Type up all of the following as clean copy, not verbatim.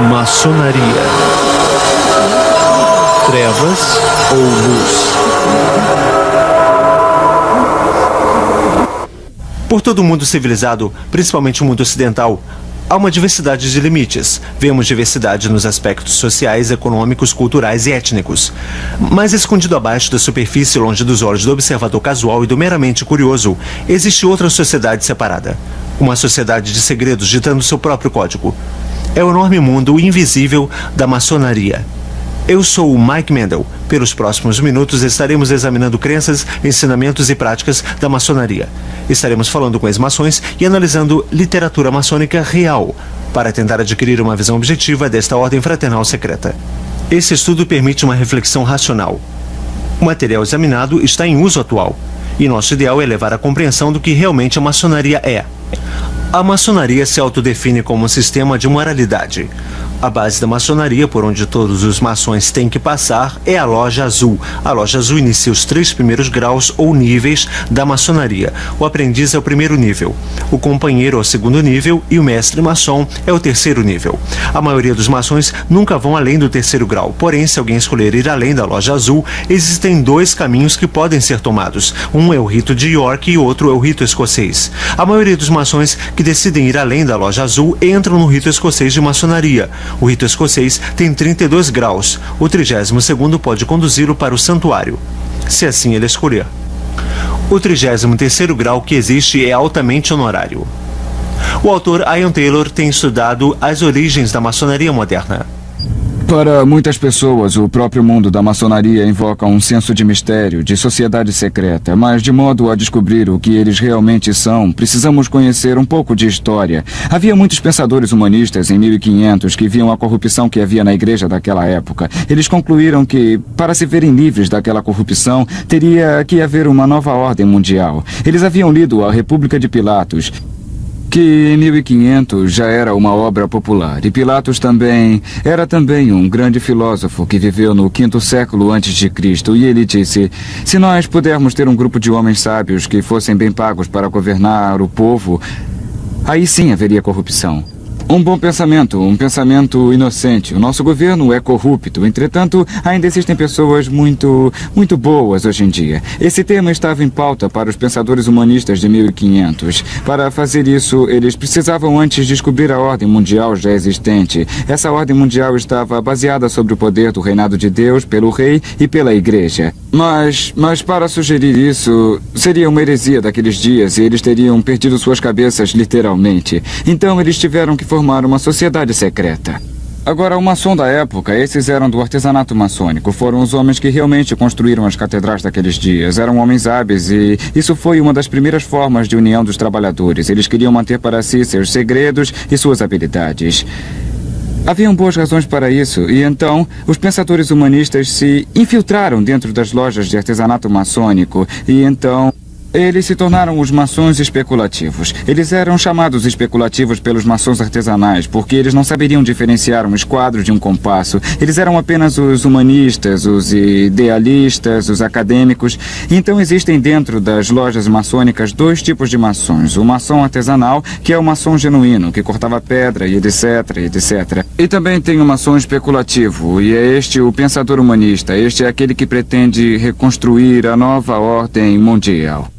Maçonaria. Trevas ou luz? Por todo o mundo civilizado, principalmente o mundo ocidental, há uma diversidade de limites. Vemos diversidade nos aspectos sociais, econômicos, culturais e étnicos. Mas escondido abaixo da superfície, longe dos olhos do observador casual e do meramente curioso, existe outra sociedade separada. Uma sociedade de segredos ditando seu próprio código. É o enorme mundo invisível da maçonaria. Eu sou o Mike Mendel. Pelos próximos minutos estaremos examinando crenças, ensinamentos e práticas da maçonaria. Estaremos falando com ex-maçons e analisando literatura maçônica real, para tentar adquirir uma visão objetiva desta ordem fraternal secreta. Esse estudo permite uma reflexão racional. O material examinado está em uso atual, e nosso ideal é levar à compreensão do que realmente a maçonaria é. A maçonaria se autodefine como um sistema de moralidade. A base da maçonaria, por onde todos os maçons têm que passar, é a Loja Azul. A Loja Azul inicia os 3 primeiros graus ou níveis da maçonaria. O aprendiz é o primeiro nível, o companheiro é o segundo nível e o mestre maçom é o terceiro nível. A maioria dos maçons nunca vão além do terceiro grau, porém, se alguém escolher ir além da Loja Azul, existem 2 caminhos que podem ser tomados. Um é o rito de York e o outro é o rito escocês. A maioria dos maçons que decidem ir além da Loja Azul entram no rito escocês de maçonaria. O rito escocês tem 32 graus. O 32º pode conduzi-lo para o santuário, se assim ele escolher. O 33º grau que existe é altamente honorário. O autor Ian Taylor tem estudado as origens da maçonaria moderna. Para muitas pessoas, o próprio mundo da maçonaria invoca um senso de mistério, de sociedade secreta, mas de modo a descobrir o que eles realmente são, precisamos conhecer um pouco de história. Havia muitos pensadores humanistas em 1500 que viam a corrupção que havia na igreja daquela época. Eles concluíram que, para se verem livres daquela corrupção, teria que haver uma nova ordem mundial. Eles haviam lido A República de Pilatos, que em 1500 já era uma obra popular. E Pilatos era também um grande filósofo que viveu no 5º século antes de Cristo. E ele disse: se nós pudermos ter um grupo de homens sábios que fossem bem pagos para governar o povo, aí sim haveria corrupção. Um bom pensamento, um pensamento inocente. O nosso governo é corrupto, entretanto, ainda existem pessoas muito boas hoje em dia. Esse tema estava em pauta para os pensadores humanistas de 1500. Para fazer isso, eles precisavam antes descobrir a ordem mundial já existente. Essa ordem mundial estava baseada sobre o poder do reinado de Deus pelo rei e pela igreja. Mas para sugerir isso, seria uma heresia daqueles dias e eles teriam perdido suas cabeças literalmente. Então eles tiveram que formar uma sociedade secreta. Agora, o maçom da época, esses eram do artesanato maçônico. Foram os homens que realmente construíram as catedrais daqueles dias. Eram homens hábeis e isso foi uma das primeiras formas de união dos trabalhadores. Eles queriam manter para si seus segredos e suas habilidades. Haviam boas razões para isso, e então os pensadores humanistas se infiltraram dentro das lojas de artesanato maçônico, e então eles se tornaram os maçons especulativos. Eles eram chamados especulativos pelos maçons artesanais, porque eles não saberiam diferenciar um esquadro de um compasso. Eles eram apenas os humanistas, os idealistas, os acadêmicos. Então existem dentro das lojas maçônicas 2 tipos de maçons. O maçom artesanal, que é o maçom genuíno, que cortava pedra e etc, etc. E também tem o maçom especulativo, e é este o pensador humanista. Este é aquele que pretende reconstruir a nova ordem mundial.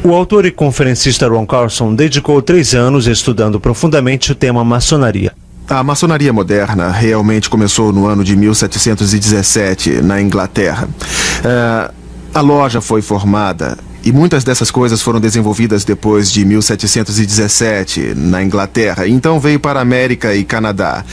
O autor e conferencista Ron Carlson dedicou 3 anos estudando profundamente o tema maçonaria. A maçonaria moderna realmente começou no ano de 1717, na Inglaterra. A loja foi formada e muitas dessas coisas foram desenvolvidas depois de 1717, na Inglaterra. Então veio para a América e Canadá,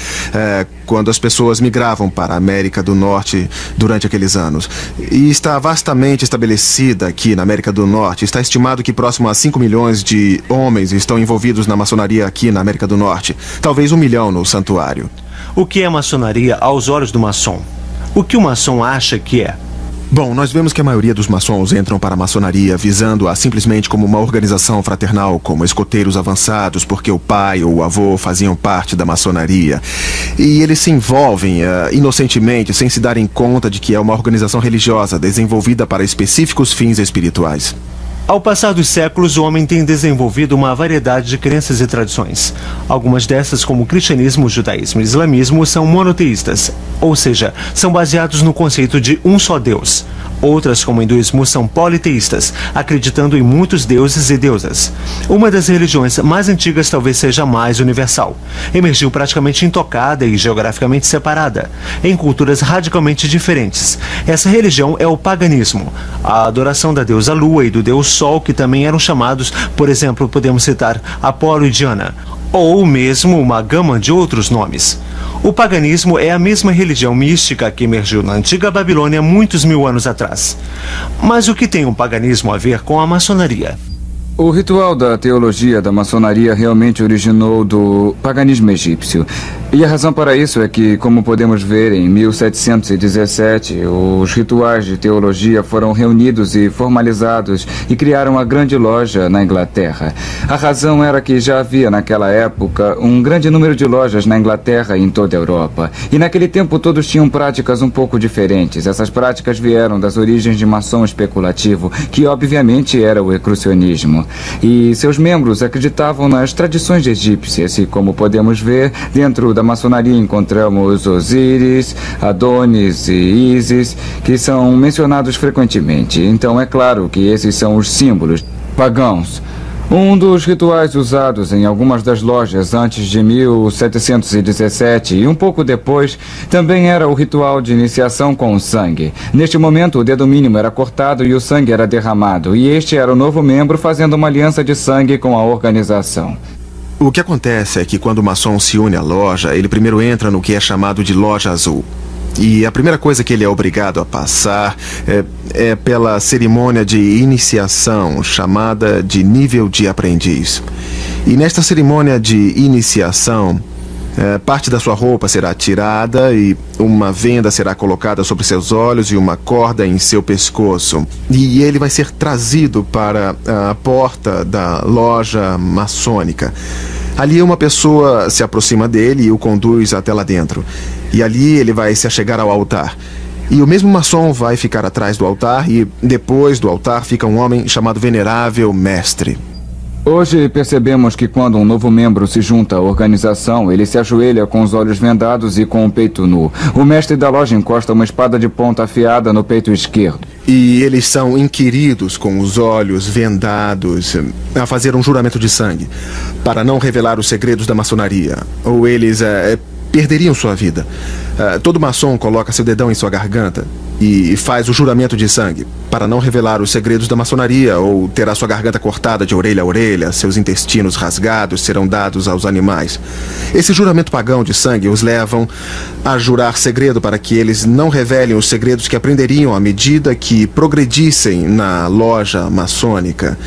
quando as pessoas migravam para a América do Norte durante aqueles anos. E está vastamente estabelecida aqui na América do Norte. Está estimado que próximo a 5 milhões de homens estão envolvidos na maçonaria aqui na América do Norte. Talvez 1 milhão no santuário. O que é maçonaria aos olhos do maçom? O que o maçom acha que é? Bom, nós vemos que a maioria dos maçons entram para a maçonaria visando-a simplesmente como uma organização fraternal, como escoteiros avançados, porque o pai ou o avô faziam parte da maçonaria. E eles se envolvem inocentemente, sem se darem conta de que é uma organização religiosa desenvolvida para específicos fins espirituais. Ao passar dos séculos, o homem tem desenvolvido uma variedade de crenças e tradições. Algumas dessas, como o cristianismo, o judaísmo e o islamismo, são monoteístas, ou seja, são baseados no conceito de um só Deus. Outras, como o hinduísmo, são politeístas, acreditando em muitos deuses e deusas. Uma das religiões mais antigas talvez seja a mais universal. Emergiu praticamente intocada e geograficamente separada, em culturas radicalmente diferentes. Essa religião é o paganismo, a adoração da deusa Lua e do deus Sol, que também eram chamados, por exemplo, podemos citar Apolo e Diana, ou mesmo uma gama de outros nomes. O paganismo é a mesma religião mística que emergiu na antiga Babilônia muitos mil anos atrás. Mas o que tem o paganismo a ver com a maçonaria? O ritual da teologia da maçonaria realmente originou do paganismo egípcio. E a razão para isso é que, como podemos ver, em 1717, os rituais de teologia foram reunidos e formalizados e criaram a Grande Loja na Inglaterra. A razão era que já havia naquela época um grande número de lojas na Inglaterra e em toda a Europa. E naquele tempo todos tinham práticas um pouco diferentes. Essas práticas vieram das origens de maçom especulativo, que obviamente era o ecrucionismo. E seus membros acreditavam nas tradições egípcias e, como podemos ver, dentro da maçonaria encontramos Osíris, Adonis e Ísis, que são mencionados frequentemente. Então é claro que esses são os símbolos pagãos. Um dos rituais usados em algumas das lojas antes de 1717 e um pouco depois também era o ritual de iniciação com o sangue. Neste momento, o dedo mínimo era cortado e o sangue era derramado, e este era o novo membro fazendo uma aliança de sangue com a organização. O que acontece é que quando o maçom se une à loja, ele primeiro entra no que é chamado de loja azul. E a primeira coisa que ele é obrigado a passar é pela cerimônia de iniciação, chamada de nível de aprendiz. E nesta cerimônia de iniciação, parte da sua roupa será tirada e uma venda será colocada sobre seus olhos e uma corda em seu pescoço. E ele vai ser trazido para a porta da loja maçônica. Ali uma pessoa se aproxima dele e o conduz até lá dentro. E ali ele vai se achegar ao altar. E o mesmo maçom vai ficar atrás do altar e depois do altar fica um homem chamado Venerável Mestre. Hoje percebemos que quando um novo membro se junta à organização, ele se ajoelha com os olhos vendados e com o peito nu. O mestre da loja encosta uma espada de ponta afiada no peito esquerdo. E eles são inquiridos com os olhos vendados a fazer um juramento de sangue para não revelar os segredos da maçonaria, ou eles perderiam sua vida. Todo maçom coloca seu dedão em sua garganta e faz o juramento de sangue para não revelar os segredos da maçonaria ou terá sua garganta cortada de orelha a orelha, seus intestinos rasgados serão dados aos animais. Esse juramento pagão de sangue os levam a jurar segredo para que eles não revelem os segredos que aprenderiam à medida que progredissem na loja maçônica.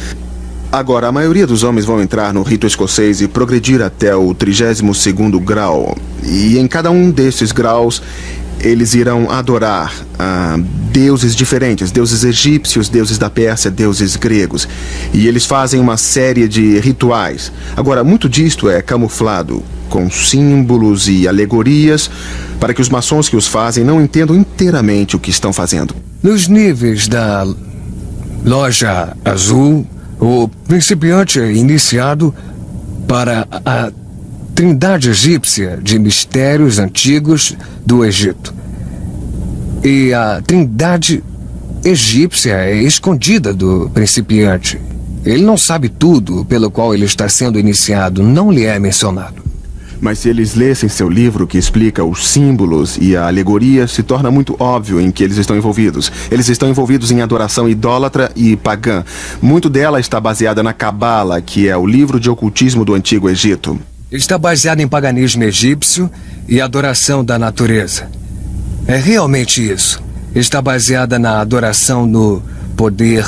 Agora, a maioria dos homens vão entrar no rito escocês e progredir até o 32º grau. E em cada um desses graus, eles irão adorar deuses diferentes, deuses egípcios, deuses da Pérsia, deuses gregos. E eles fazem uma série de rituais. Agora, muito disto é camuflado com símbolos e alegorias para que os maçons que os fazem não entendam inteiramente o que estão fazendo. Nos níveis da loja azul, o principiante é iniciado para a trindade egípcia de mistérios antigos do Egito. E a trindade egípcia é escondida do principiante. Ele não sabe tudo pelo qual ele está sendo iniciado, não lhe é mencionado. Mas se eles lessem seu livro que explica os símbolos e a alegoria, se torna muito óbvio em que eles estão envolvidos. Eles estão envolvidos em adoração idólatra e pagã. Muito dela está baseada na Cabala, que é o livro de ocultismo do Antigo Egito. Está baseado em paganismo egípcio e adoração da natureza. É realmente isso. Está baseada na adoração no poder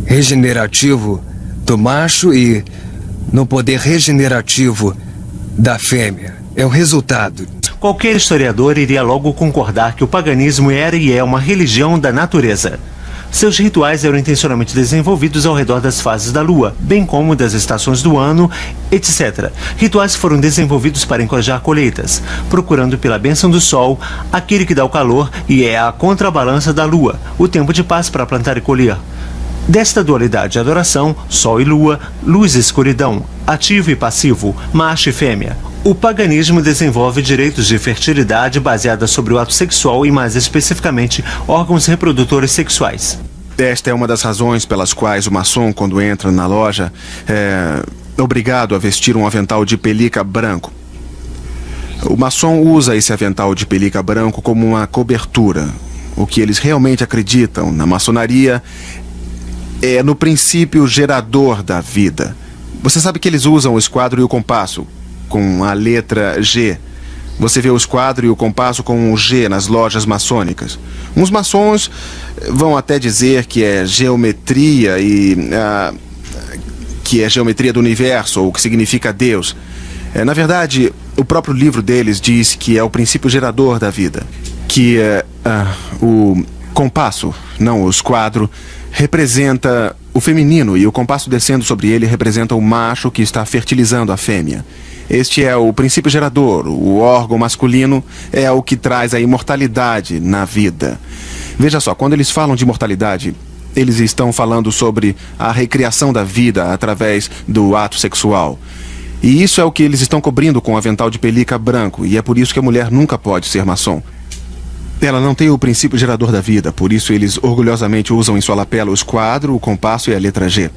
regenerativo do macho e no poder regenerativo da fêmea. É o resultado. Qualquer historiador iria logo concordar que o paganismo era e é uma religião da natureza. Seus rituais eram intencionalmente desenvolvidos ao redor das fases da lua, bem como das estações do ano, etc. Rituais foram desenvolvidos para encorajar colheitas, procurando pela bênção do sol, aquele que dá o calor e é a contrabalança da lua, o tempo de paz para plantar e colher. Desta dualidade de adoração, sol e lua, luz e escuridão, ativo e passivo, macho e fêmea, o paganismo desenvolve direitos de fertilidade baseada sobre o ato sexual e, mais especificamente, órgãos reprodutores sexuais. Esta é uma das razões pelas quais o maçom, quando entra na loja, é obrigado a vestir um avental de pelica branco. O maçom usa esse avental de pelica branco como uma cobertura. O que eles realmente acreditam na maçonaria é no princípio gerador da vida. Você sabe que eles usam o esquadro e o compasso com a letra G. Você vê o esquadro e o compasso com um G nas lojas maçônicas. Uns maçons vão até dizer que é geometria que é geometria do universo, ou que significa Deus. Na verdade, o próprio livro deles diz que é o princípio gerador da vida. Que o compasso, não o esquadro, representa o feminino e o compasso descendo sobre ele representa o macho que está fertilizando a fêmea. Este é o princípio gerador, o órgão masculino é o que traz a imortalidade na vida. Veja só, quando eles falam de imortalidade, eles estão falando sobre a recriação da vida através do ato sexual. E isso é o que eles estão cobrindo com o avental de pelica branco, e é por isso que a mulher nunca pode ser maçom. Ela não tem o princípio gerador da vida, por isso eles orgulhosamente usam em sua lapela o esquadro, o compasso e a letra G.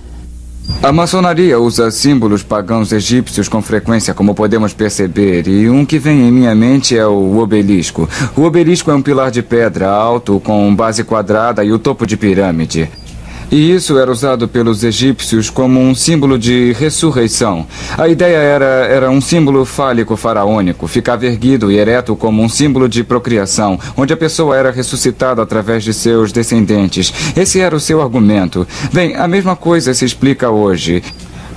A maçonaria usa símbolos pagãos egípcios com frequência, como podemos perceber, e um que vem em minha mente é o obelisco. O obelisco é um pilar de pedra alto, com base quadrada e o topo de pirâmide. E isso era usado pelos egípcios como um símbolo de ressurreição. A ideia era um símbolo fálico faraônico, ficava erguido e ereto como um símbolo de procriação, onde a pessoa era ressuscitada através de seus descendentes. Esse era o seu argumento. Bem, a mesma coisa se explica hoje.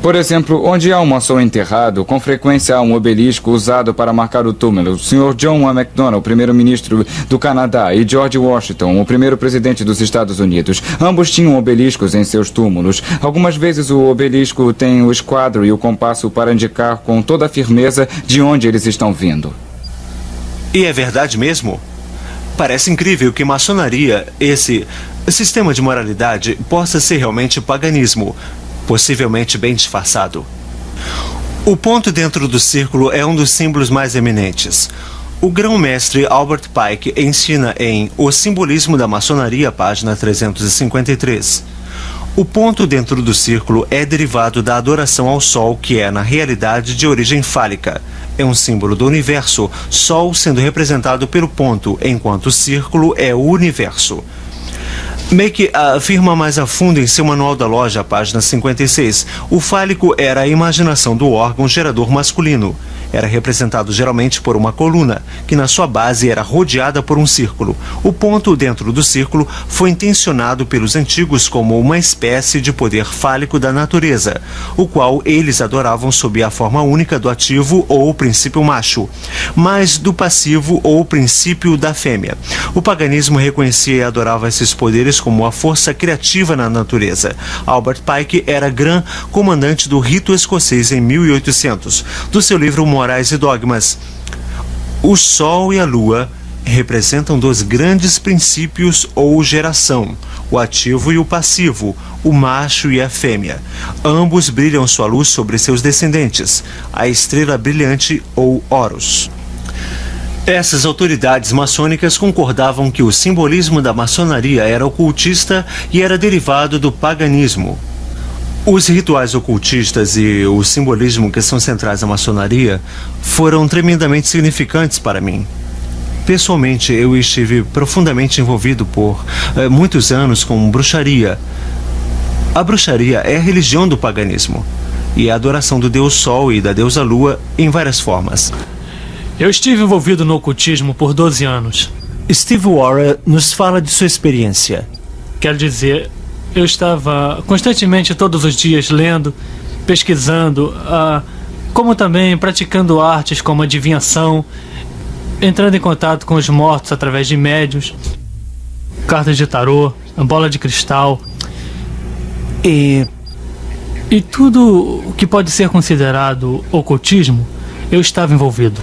Por exemplo, onde há um maçom enterrado, com frequência há um obelisco usado para marcar o túmulo. O Sr. John A. Macdonald, primeiro-ministro do Canadá, e George Washington, o primeiro presidente dos Estados Unidos. Ambos tinham obeliscos em seus túmulos. Algumas vezes o obelisco tem o esquadro e o compasso para indicar com toda a firmeza de onde eles estão vindo. E é verdade mesmo? Parece incrível que maçonaria, esse sistema de moralidade, possa ser realmente paganismo, possivelmente bem disfarçado. O ponto dentro do círculo é um dos símbolos mais eminentes. O grão-mestre Albert Pike ensina em O Simbolismo da Maçonaria, página 353. O ponto dentro do círculo é derivado da adoração ao Sol, que é, na realidade, de origem fálica. É um símbolo do universo, Sol sendo representado pelo ponto, enquanto o círculo é o universo. Make afirma mais a fundo em seu manual da loja, página 56. O fálico era a imaginação do órgão gerador masculino. Era representado geralmente por uma coluna, que na sua base era rodeada por um círculo. O ponto dentro do círculo foi intencionado pelos antigos como uma espécie de poder fálico da natureza, o qual eles adoravam sob a forma única do ativo ou princípio macho, mas do passivo ou princípio da fêmea. O paganismo reconhecia e adorava esses poderes como a força criativa na natureza. Albert Pike era Gran Comandante do Rito Escocês em 1800. Do seu livro Morais e Dogmas, o Sol e a Lua representam dois grandes princípios ou geração, o ativo e o passivo, o macho e a fêmea. Ambos brilham sua luz sobre seus descendentes, a estrela brilhante ou Horus. Essas autoridades maçônicas concordavam que o simbolismo da maçonaria era ocultista e era derivado do paganismo. Os rituais ocultistas e o simbolismo que são centrais na maçonaria foram tremendamente significantes para mim. Pessoalmente, eu estive profundamente envolvido por muitos anos com bruxaria. A bruxaria é a religião do paganismo e a adoração do deus Sol e da deusa Lua em várias formas. Eu estive envolvido no ocultismo por 12 anos. Steve Warren nos fala de sua experiência. Quero dizer, eu estava constantemente todos os dias lendo, pesquisando, como também praticando artes como adivinhação, entrando em contato com os mortos através de médiuns, cartas de tarô, bola de cristal e tudo o que pode ser considerado ocultismo, eu estava envolvido.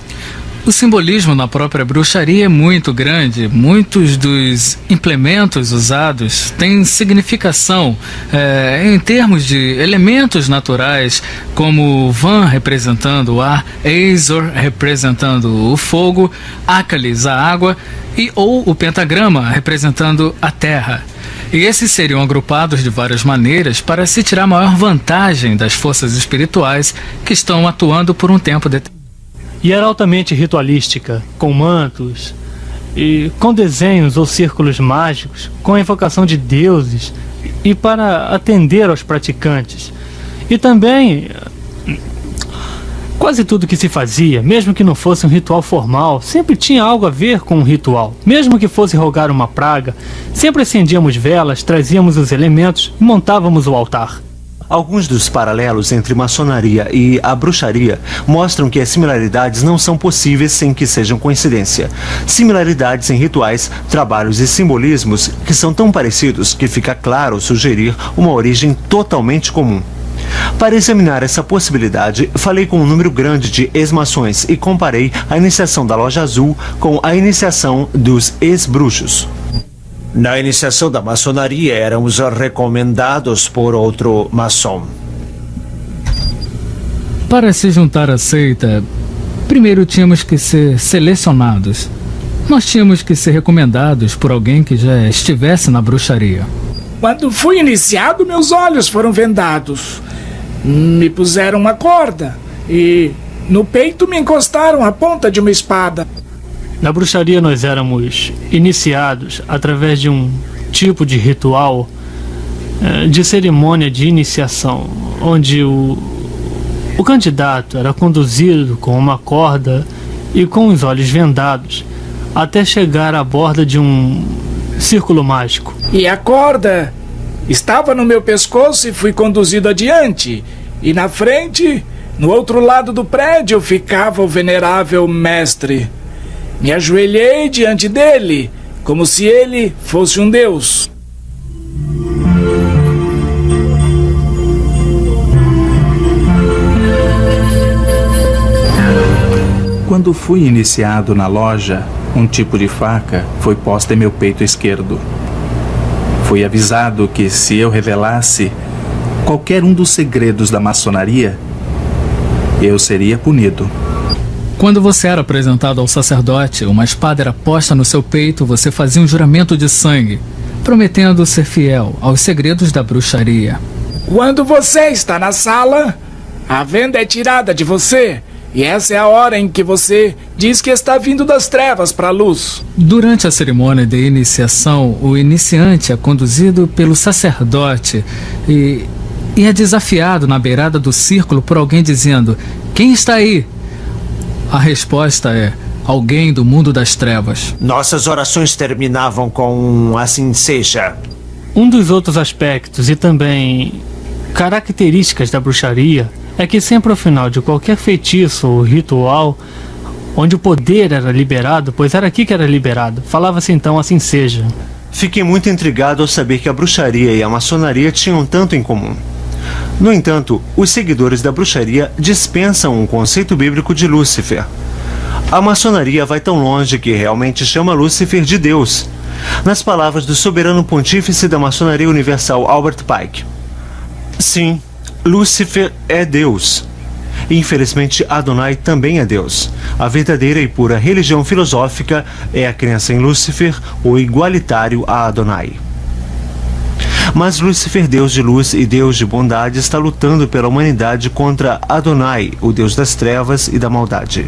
O simbolismo na própria bruxaria é muito grande. Muitos dos implementos usados têm significação em termos de elementos naturais, como Van representando o ar, Azor representando o fogo, Akalis a água ou o pentagrama representando a terra. E esses seriam agrupados de várias maneiras para se tirar maior vantagem das forças espirituais que estão atuando por um tempo determinado. E era altamente ritualística, com mantos, e com desenhos ou círculos mágicos, com a invocação de deuses, e para atender aos praticantes. E também, quase tudo que se fazia, mesmo que não fosse um ritual formal, sempre tinha algo a ver com um ritual. Mesmo que fosse rogar uma praga, sempre acendíamos velas, trazíamos os elementos e montávamos o altar. Alguns dos paralelos entre maçonaria e a bruxaria mostram que as similaridades não são possíveis sem que sejam coincidência. Similaridades em rituais, trabalhos e simbolismos que são tão parecidos que fica claro sugerir uma origem totalmente comum. Para examinar essa possibilidade, falei com um número grande de ex-maçons e comparei a iniciação da Loja Azul com a iniciação dos ex-bruxos. Na iniciação da maçonaria, éramos recomendados por outro maçom. Para se juntar à seita, primeiro tínhamos que ser selecionados. Nós tínhamos que ser recomendados por alguém que já estivesse na bruxaria. Quando fui iniciado, meus olhos foram vendados. Me puseram uma corda e no peito me encostaram a ponta de uma espada. Na bruxaria nós éramos iniciados através de um tipo de ritual, de cerimônia de iniciação, onde o candidato era conduzido com uma corda e com os olhos vendados até chegar à borda de um círculo mágico. E a corda estava no meu pescoço e fui conduzido adiante. E na frente, no outro lado do prédio, ficava o venerável mestre. Me ajoelhei diante dele, como se ele fosse um deus. Quando fui iniciado na loja, um tipo de faca foi posta em meu peito esquerdo. Fui avisado que se eu revelasse qualquer um dos segredos da maçonaria, eu seria punido. Quando você era apresentado ao sacerdote, uma espada era posta no seu peito, você fazia um juramento de sangue, prometendo ser fiel aos segredos da bruxaria. Quando você está na sala, a venda é tirada de você, e essa é a hora em que você diz que está vindo das trevas para a luz. Durante a cerimônia de iniciação, o iniciante é conduzido pelo sacerdote e é desafiado na beirada do círculo por alguém dizendo: "Quem está aí?" A resposta é: alguém do mundo das trevas. Nossas orações terminavam com "assim seja". Um dos outros aspectos e também características da bruxaria é que sempre ao final de qualquer feitiço ou ritual, onde o poder era liberado, pois era aqui que era liberado, falava-se então "assim seja". Fiquei muito intrigado ao saber que a bruxaria e a maçonaria tinham tanto em comum. No entanto, os seguidores da bruxaria dispensam o conceito bíblico de Lúcifer. A maçonaria vai tão longe que realmente chama Lúcifer de Deus. Nas palavras do soberano pontífice da maçonaria universal, Albert Pike: sim, Lúcifer é Deus. Infelizmente, Adonai também é Deus. A verdadeira e pura religião filosófica é a crença em Lúcifer, o igualitário a Adonai. Mas Lúcifer, Deus de luz e Deus de bondade, está lutando pela humanidade contra Adonai, o Deus das trevas e da maldade.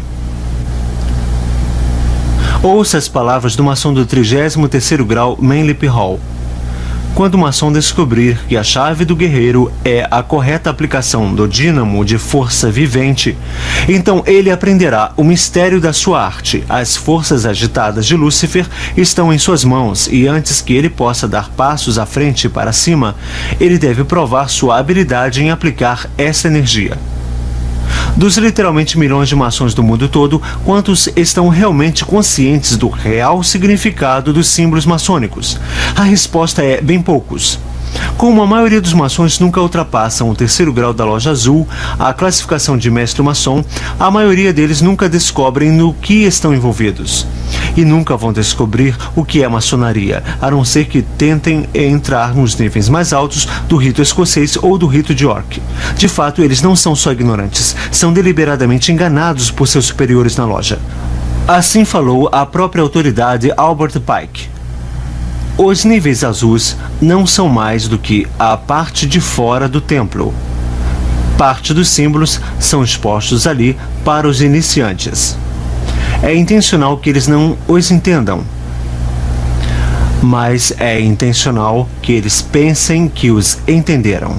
Ouça as palavras do maçom do 33º grau Manlip Hall. Quando o maçom descobrir que a chave do guerreiro é a correta aplicação do dínamo de força vivente, então ele aprenderá o mistério da sua arte. As forças agitadas de Lúcifer estão em suas mãos e antes que ele possa dar passos à frente e para cima, ele deve provar sua habilidade em aplicar essa energia. Dos literalmente milhões de maçons do mundo todo, quantos estão realmente conscientes do real significado dos símbolos maçônicos? A resposta é bem poucos. Como a maioria dos maçons nunca ultrapassam o 3º grau da loja azul, a classificação de mestre maçom, a maioria deles nunca descobrem no que estão envolvidos. E nunca vão descobrir o que é maçonaria, a não ser que tentem entrar nos níveis mais altos do rito escocês ou do rito de York. De fato, eles não são só ignorantes, são deliberadamente enganados por seus superiores na loja. Assim falou a própria autoridade Albert Pike. Os níveis azuis não são mais do que a parte de fora do templo. Parte dos símbolos são expostos ali para os iniciantes. É intencional que eles não os entendam, mas é intencional que eles pensem que os entenderam.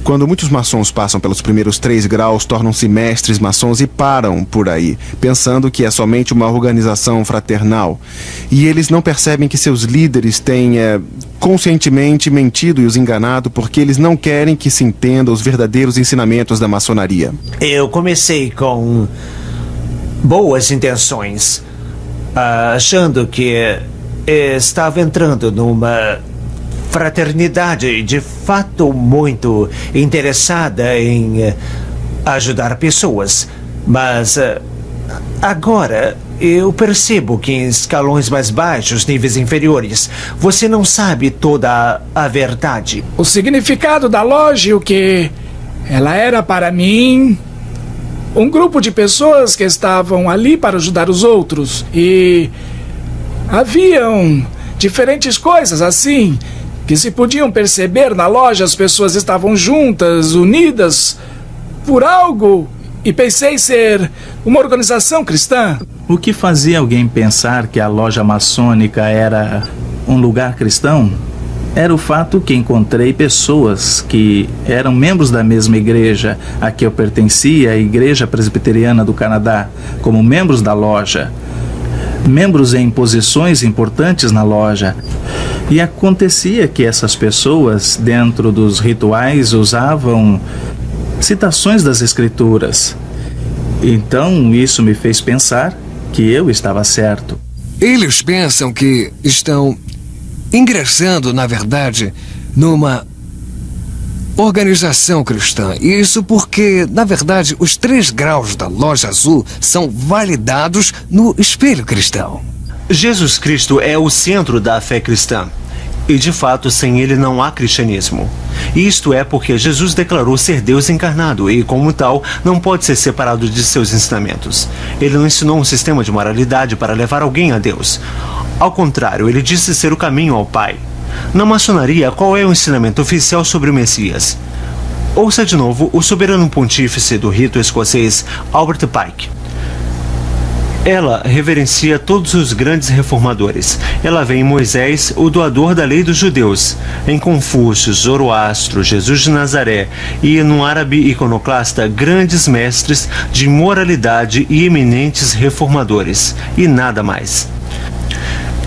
Quando muitos maçons passam pelos primeiros 3 graus, tornam-se mestres maçons e param por aí, pensando que é somente uma organização fraternal. E eles não percebem que seus líderes têm conscientemente mentido e os enganado porque eles não querem que se entenda os verdadeiros ensinamentos da maçonaria. Eu comecei com boas intenções, achando que estava entrando numa fraternidade de fato muito interessada em ajudar pessoas, mas agora eu percebo que em escalões mais baixos, níveis inferiores, você não sabe toda a verdade. O significado da loja, o que ela era para mim, um grupo de pessoas que estavam ali para ajudar os outros, e haviam diferentes coisas assim que se podiam perceber na loja. As pessoas estavam juntas, unidas por algo, e pensei ser uma organização cristã. O que fazia alguém pensar que a loja maçônica era um lugar cristão era o fato que encontrei pessoas que eram membros da mesma igreja a que eu pertencia, a Igreja Presbiteriana do Canadá, como membros da loja, membros em posições importantes na loja. E acontecia que essas pessoas, dentro dos rituais, usavam citações das Escrituras. Então, isso me fez pensar que eu estava certo. Eles pensam que estão ingressando, na verdade, numa organização cristã. Isso porque, na verdade, os 3 graus da loja azul são validados no espelho cristão. Jesus Cristo é o centro da fé cristã. E, de fato, sem ele não há cristianismo. Isto é porque Jesus declarou ser Deus encarnado e, como tal, não pode ser separado de seus ensinamentos. Ele não ensinou um sistema de moralidade para levar alguém a Deus. Ao contrário, ele disse ser o caminho ao Pai. Na maçonaria, qual é o ensinamento oficial sobre o Messias? Ouça de novo o soberano pontífice do rito escocês, Albert Pike. Ela reverencia todos os grandes reformadores. Ela vê em Moisés, o doador da lei dos judeus, em Confúcio, Zoroastro, Jesus de Nazaré e no árabe iconoclasta grandes mestres de moralidade e eminentes reformadores, e nada mais.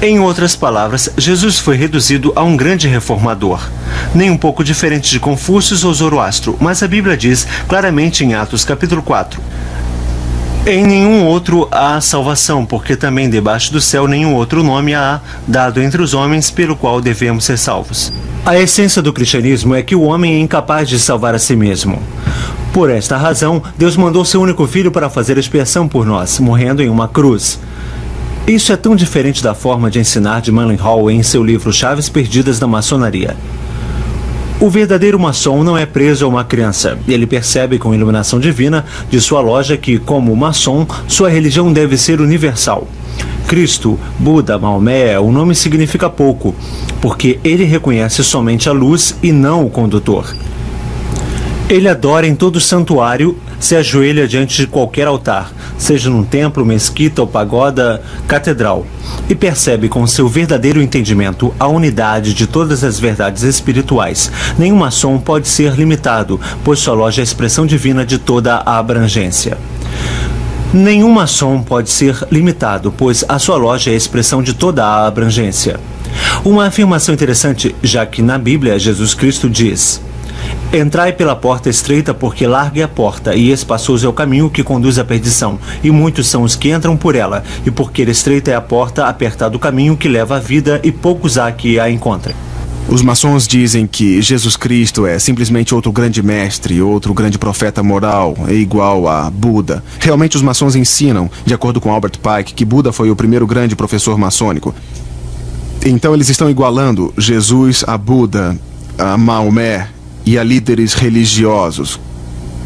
Em outras palavras, Jesus foi reduzido a um grande reformador. Nem um pouco diferente de Confúcio ou Zoroastro, mas a Bíblia diz claramente em Atos capítulo 4: em nenhum outro há salvação, porque também debaixo do céu nenhum outro nome há dado entre os homens pelo qual devemos ser salvos. A essência do cristianismo é que o homem é incapaz de salvar a si mesmo. Por esta razão, Deus mandou seu único filho para fazer expiação por nós, morrendo em uma cruz. Isso é tão diferente da forma de ensinar de Manly Hall em seu livro Chaves Perdidas da Maçonaria. O verdadeiro maçom não é preso a uma crença. Ele percebe com iluminação divina de sua loja que, como maçom, sua religião deve ser universal. Cristo, Buda, Maomé, o nome significa pouco, porque ele reconhece somente a luz e não o condutor. Ele adora em todo santuário, se ajoelha diante de qualquer altar, seja num templo, mesquita ou pagoda, catedral, e percebe com seu verdadeiro entendimento a unidade de todas as verdades espirituais. Nenhum maçom pode ser limitado, pois sua loja é a expressão divina de toda a abrangência. Nenhum maçom pode ser limitado, pois a sua loja é a expressão de toda a abrangência. Uma afirmação interessante, já que na Bíblia Jesus Cristo diz: entrai pela porta estreita, porque larga é a porta, e espaçoso é o caminho que conduz à perdição, e muitos são os que entram por ela, e porque estreita é a porta, apertado o caminho que leva à vida, e poucos há que a encontrem. Os maçons dizem que Jesus Cristo é simplesmente outro grande mestre, outro grande profeta moral, é igual a Buda. Realmente os maçons ensinam, de acordo com Albert Pike, que Buda foi o primeiro grande professor maçônico. Então eles estão igualando Jesus a Buda, a Maomé e a líderes religiosos.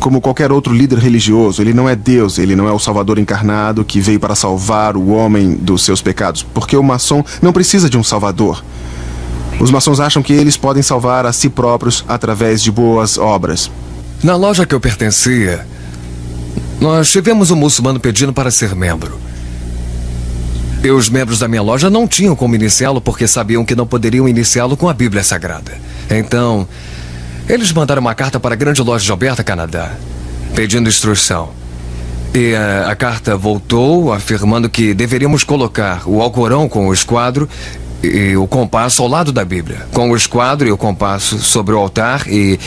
Como qualquer outro líder religioso, ele não é Deus, ele não é o Salvador encarnado que veio para salvar o homem dos seus pecados, porque o maçom não precisa de um Salvador. Os maçons acham que eles podem salvar a si próprios através de boas obras. Na loja que eu pertencia, nós tivemos um muçulmano pedindo para ser membro. E os membros da minha loja não tinham como iniciá-lo porque sabiam que não poderiam iniciá-lo com a Bíblia Sagrada. Então, eles mandaram uma carta para a grande loja de Alberta, Canadá, pedindo instrução. E a carta voltou afirmando que deveríamos colocar o Alcorão com o esquadro e o compasso ao lado da Bíblia, com o esquadro e o compasso sobre o altar e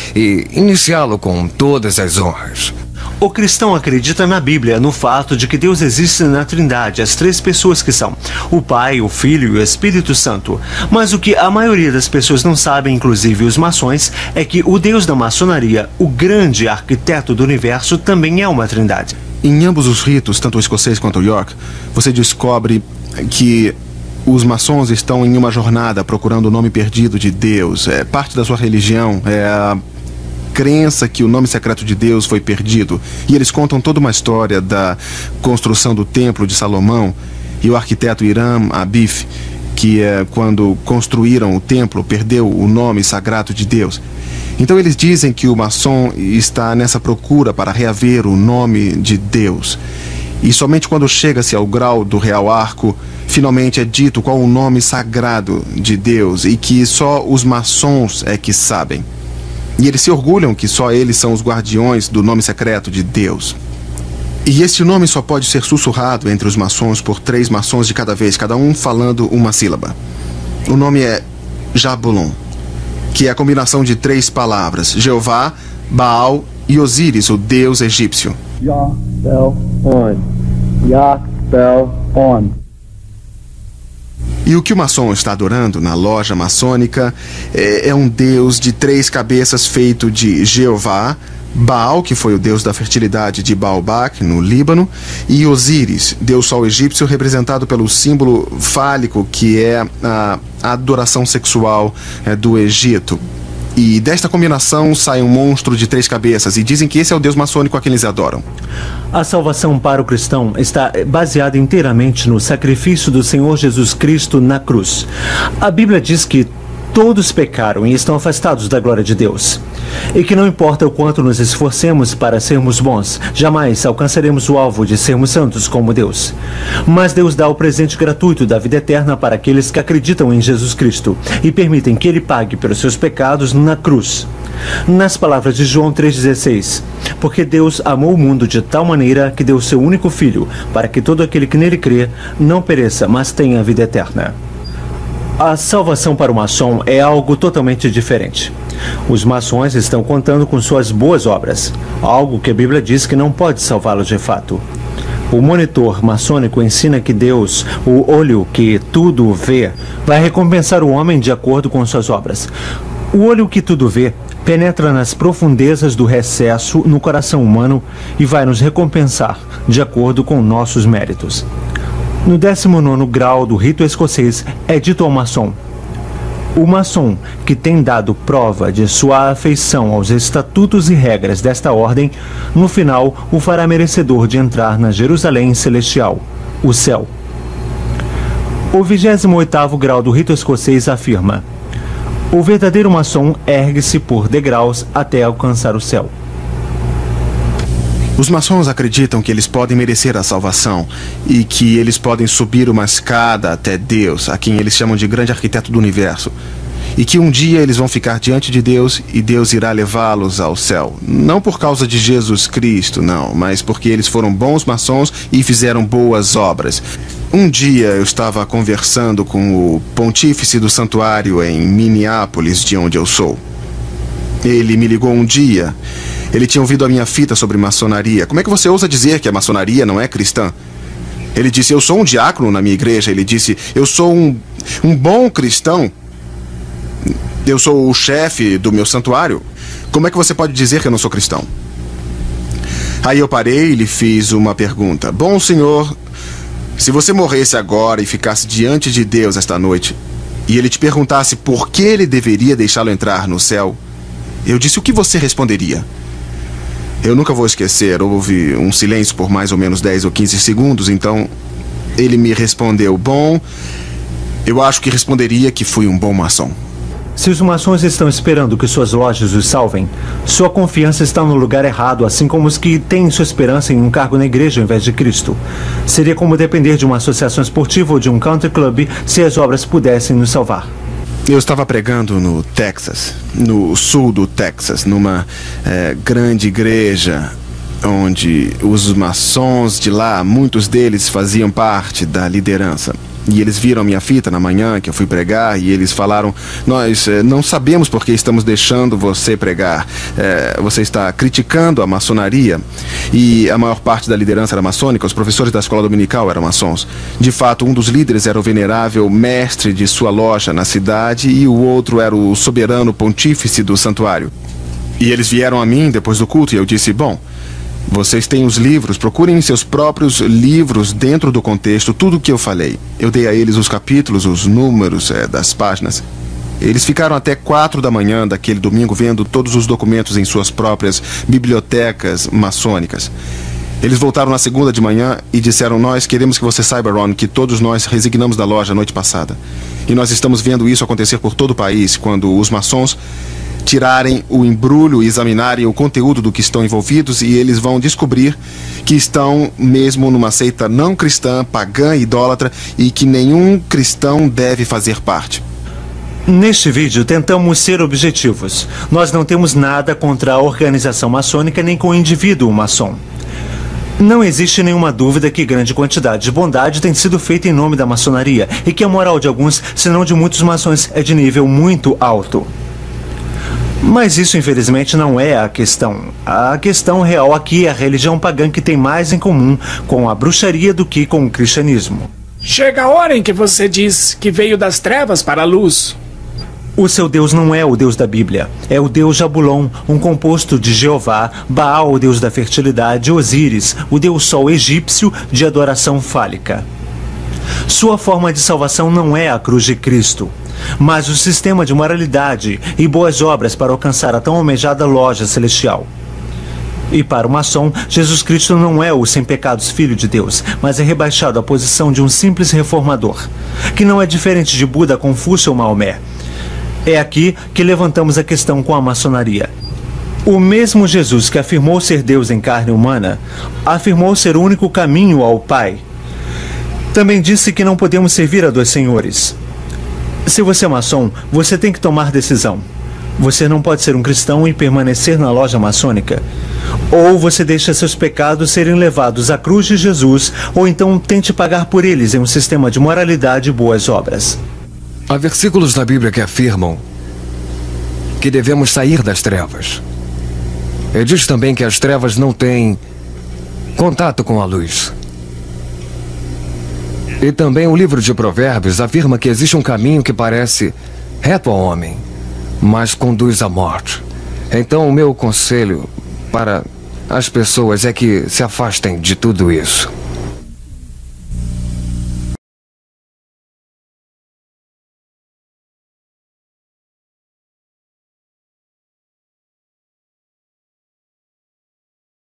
iniciá-lo com todas as honras. O cristão acredita na Bíblia, no fato de que Deus existe na Trindade, as três pessoas que são o Pai, o Filho e o Espírito Santo. Mas o que a maioria das pessoas não sabem, inclusive os maçons, é que o Deus da maçonaria, o grande arquiteto do universo, também é uma trindade. Em ambos os ritos, tanto o escocês quanto o York, você descobre que os maçons estão em uma jornada procurando o nome perdido de Deus. É parte da sua religião, é a crença que o nome secreto de Deus foi perdido. E eles contam toda uma história da construção do Templo de Salomão e o arquiteto Hiram Abif, que quando construíram o templo, perdeu o nome sagrado de Deus. Então eles dizem que o maçom está nessa procura para reaver o nome de Deus. E somente quando chega-se ao grau do Real Arco, finalmente é dito qual o nome sagrado de Deus e que só os maçons é que sabem. E eles se orgulham que só eles são os guardiões do nome secreto de Deus. E esse nome só pode ser sussurrado entre os maçons por 3 maçons de cada vez, cada um falando uma sílaba. O nome é Jabulon, que é a combinação de 3 palavras: Jeová, Baal e Osíris, o deus egípcio. E o que o maçom está adorando na loja maçônica é um deus de 3 cabeças feito de Jeová, Baal, que foi o deus da fertilidade de Baalbac, no Líbano, e Osíris, deus sol egípcio, representado pelo símbolo fálico, que é a adoração sexual do Egito. E desta combinação sai um monstro de 3 cabeças, e dizem que esse é o deus maçônico a quem eles adoram. A salvação para o cristão está baseada inteiramente no sacrifício do Senhor Jesus Cristo na cruz. A Bíblia diz que todos pecaram e estão afastados da glória de Deus. E que não importa o quanto nos esforcemos para sermos bons, jamais alcançaremos o alvo de sermos santos como Deus. Mas Deus dá o presente gratuito da vida eterna para aqueles que acreditam em Jesus Cristo e permitem que Ele pague pelos seus pecados na cruz. Nas palavras de João 3,16, porque Deus amou o mundo de tal maneira que deu seu único Filho, para que todo aquele que nele crê não pereça, mas tenha a vida eterna. A salvação para o maçom é algo totalmente diferente. Os maçons estão contando com suas boas obras, algo que a Bíblia diz que não pode salvá-los de fato. O monitor maçônico ensina que Deus, o olho que tudo vê, vai recompensar o homem de acordo com suas obras. O olho que tudo vê penetra nas profundezas do recesso no coração humano e vai nos recompensar de acordo com nossos méritos. No 19º grau do rito escocês é dito ao maçom: o maçom que tem dado prova de sua afeição aos estatutos e regras desta ordem, no final o fará merecedor de entrar na Jerusalém celestial, o céu. O 28º grau do rito escocês afirma: o verdadeiro maçom ergue-se por degraus até alcançar o céu. Os maçons acreditam que eles podem merecer a salvação e que eles podem subir uma escada até Deus, a quem eles chamam de grande arquiteto do universo, e que um dia eles vão ficar diante de Deus e Deus irá levá-los ao céu. Não por causa de Jesus Cristo, não, mas porque eles foram bons maçons e fizeram boas obras. Um dia eu estava conversando com o pontífice do santuário em Minneapolis, de onde eu sou. Ele me ligou um dia. Ele tinha ouvido a minha fita sobre maçonaria. Como é que você ousa dizer que a maçonaria não é cristã? Ele disse: eu sou um diácono na minha igreja. Ele disse: eu sou um bom cristão. Eu sou o chefe do meu santuário. Como é que você pode dizer que eu não sou cristão? Aí eu parei e lhe fiz uma pergunta. Bom, senhor, se você morresse agora e ficasse diante de Deus esta noite, e ele te perguntasse por que ele deveria deixá-lo entrar no céu, eu disse: o que você responderia? Eu nunca vou esquecer, houve um silêncio por mais ou menos 10 ou 15 segundos, então ele me respondeu: bom, eu acho que responderia que fui um bom maçom. Se os maçons estão esperando que suas lojas os salvem, sua confiança está no lugar errado, assim como os que têm sua esperança em um cargo na igreja ao invés de Cristo. Seria como depender de uma associação esportiva ou de um country club se as obras pudessem nos salvar. Eu estava pregando no Texas, no sul do Texas, numa grande igreja onde os maçons de lá, muitos deles faziam parte da liderança. E eles viram a minha fita na manhã que eu fui pregar e eles falaram: nós não sabemos por que estamos deixando você pregar. Você está criticando a maçonaria. E a maior parte da liderança era maçônica, os professores da escola dominical eram maçons. De fato, um dos líderes era o venerável mestre de sua loja na cidade e o outro era o soberano pontífice do santuário. E eles vieram a mim depois do culto e eu disse: bom, vocês têm os livros, procurem seus próprios livros dentro do contexto, tudo o que eu falei. Eu dei a eles os capítulos, os números das páginas. Eles ficaram até 4 da manhã daquele domingo vendo todos os documentos em suas próprias bibliotecas maçônicas. Eles voltaram na segunda de manhã e disseram: nós queremos que você saiba, Ron, que todos nós resignamos da loja a noite passada. E nós estamos vendo isso acontecer por todo o país, quando os maçons tirarem o embrulho e examinarem o conteúdo do que estão envolvidos, e eles vão descobrir que estão mesmo numa seita não cristã, pagã e idólatra, e que nenhum cristão deve fazer parte. Neste vídeo, tentamos ser objetivos. Nós não temos nada contra a organização maçônica nem com o indivíduo maçom. Não existe nenhuma dúvida que grande quantidade de bondade tem sido feita em nome da maçonaria e que a moral de alguns, se não de muitos maçons, é de nível muito alto. Mas isso, infelizmente, não é a questão. A questão real aqui é a religião pagã que tem mais em comum com a bruxaria do que com o cristianismo. Chega a hora em que você diz que veio das trevas para a luz. O seu Deus não é o Deus da Bíblia. É o Deus Jabulon, um composto de Jeová, Baal, o Deus da fertilidade, Osíris, o Deus Sol egípcio de adoração fálica. Sua forma de salvação não é a cruz de Cristo, mas o sistema de moralidade e boas obras para alcançar a tão almejada loja celestial. E para o maçom, Jesus Cristo não é o sem pecados Filho de Deus, mas é rebaixado à posição de um simples reformador, que não é diferente de Buda, Confúcio ou Maomé. É aqui que levantamos a questão com a maçonaria. O mesmo Jesus que afirmou ser Deus em carne humana, afirmou ser o único caminho ao Pai. Também disse que não podemos servir a dois senhores. Se você é maçom, você tem que tomar decisão. Você não pode ser um cristão e permanecer na loja maçônica. Ou você deixa seus pecados serem levados à cruz de Jesus, ou então tente pagar por eles em um sistema de moralidade e boas obras. Há versículos da Bíblia que afirmam que devemos sair das trevas. E diz também que as trevas não têm contato com a luz. E também o livro de Provérbios afirma que existe um caminho que parece reto ao homem, mas conduz à morte. Então o meu conselho para as pessoas é que se afastem de tudo isso.